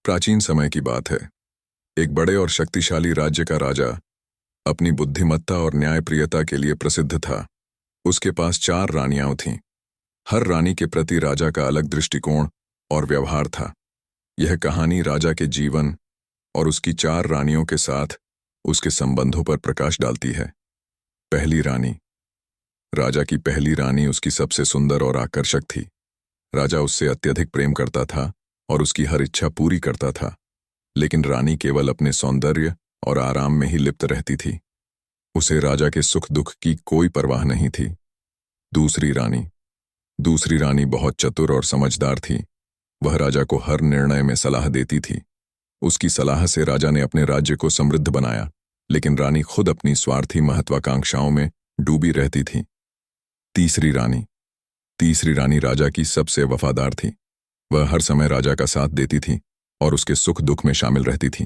प्राचीन समय की बात है। एक बड़े और शक्तिशाली राज्य का राजा अपनी बुद्धिमत्ता और न्यायप्रियता के लिए प्रसिद्ध था। उसके पास 4 रानियां थीं। हर रानी के प्रति राजा का अलग दृष्टिकोण और व्यवहार था। यह कहानी राजा के जीवन और उसकी 4 रानियों के साथ उसके संबंधों पर प्रकाश डालती है। पहली रानी। राजा की पहली रानी उसकी सबसे सुंदर और आकर्षक थी। राजा उससे अत्यधिक प्रेम करता था और उसकी हर इच्छा पूरी करता था, लेकिन रानी केवल अपने सौंदर्य और आराम में ही लिप्त रहती थी। उसे राजा के सुख दुख की कोई परवाह नहीं थी। दूसरी रानी। दूसरी रानी बहुत चतुर और समझदार थी। वह राजा को हर निर्णय में सलाह देती थी। उसकी सलाह से राजा ने अपने राज्य को समृद्ध बनाया, लेकिन रानी खुद अपनी स्वार्थी महत्वाकांक्षाओं में डूबी रहती थी। तीसरी रानी। तीसरी रानी राजा की सबसे वफादार थी। वह हर समय राजा का साथ देती थी और उसके सुख दुख में शामिल रहती थी।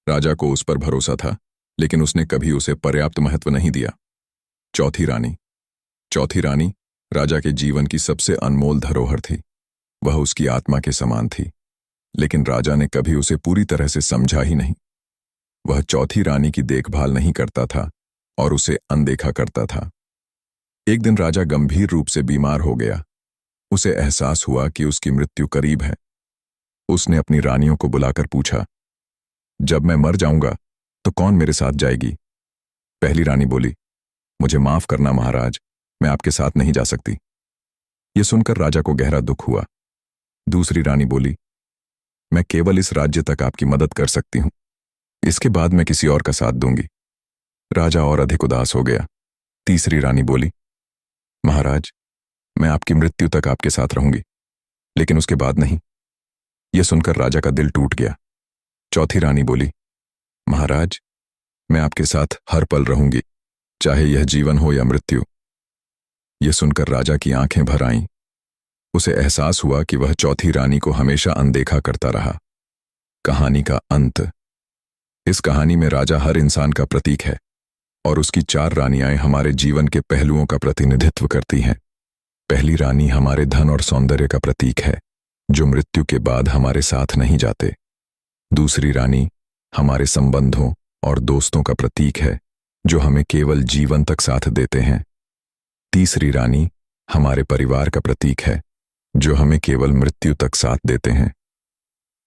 राजा को उस पर भरोसा था, लेकिन उसने कभी उसे पर्याप्त महत्व नहीं दिया। चौथी रानी। चौथी रानी राजा के जीवन की सबसे अनमोल धरोहर थी। वह उसकी आत्मा के समान थी, लेकिन राजा ने कभी उसे पूरी तरह से समझा ही नहीं। वह चौथी रानी की देखभाल नहीं करता था और उसे अनदेखा करता था। एक दिन राजा गंभीर रूप से बीमार हो गया। उसे एहसास हुआ कि उसकी मृत्यु करीब है। उसने अपनी रानियों को बुलाकर पूछा, जब मैं मर जाऊंगा तो कौन मेरे साथ जाएगी? पहली रानी बोली, मुझे माफ करना महाराज, मैं आपके साथ नहीं जा सकती। यह सुनकर राजा को गहरा दुख हुआ। दूसरी रानी बोली, मैं केवल इस राज्य तक आपकी मदद कर सकती हूं, इसके बाद मैं किसी और का साथ दूंगी। राजा और अधिक उदास हो गया। तीसरी रानी बोली, महाराज, मैं आपकी मृत्यु तक आपके साथ रहूंगी, लेकिन उसके बाद नहीं। यह सुनकर राजा का दिल टूट गया। चौथी रानी बोली, महाराज, मैं आपके साथ हर पल रहूंगी, चाहे यह जीवन हो या मृत्यु। यह सुनकर राजा की आंखें भर आईं। उसे एहसास हुआ कि वह चौथी रानी को हमेशा अनदेखा करता रहा। कहानी का अंत। इस कहानी में राजा हर इंसान का प्रतीक है और उसकी 4 रानियां हमारे जीवन के पहलुओं का प्रतिनिधित्व करती हैं। पहली रानी हमारे धन और सौंदर्य का प्रतीक है, जो मृत्यु के बाद हमारे साथ नहीं जाते। दूसरी रानी हमारे संबंधों और दोस्तों का प्रतीक है, जो हमें केवल जीवन तक साथ देते हैं। तीसरी रानी हमारे परिवार का प्रतीक है, जो हमें केवल मृत्यु तक साथ देते हैं।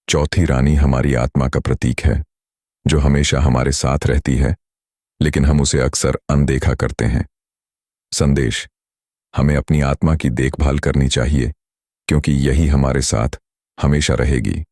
चौथी रानी हमारी आत्मा का प्रतीक है, जो हमेशा हमारे साथ रहती है, लेकिन हम उसे अक्सर अनदेखा करते हैं। संदेश: हमें अपनी आत्मा की देखभाल करनी चाहिए, क्योंकि यही हमारे साथ हमेशा रहेगी।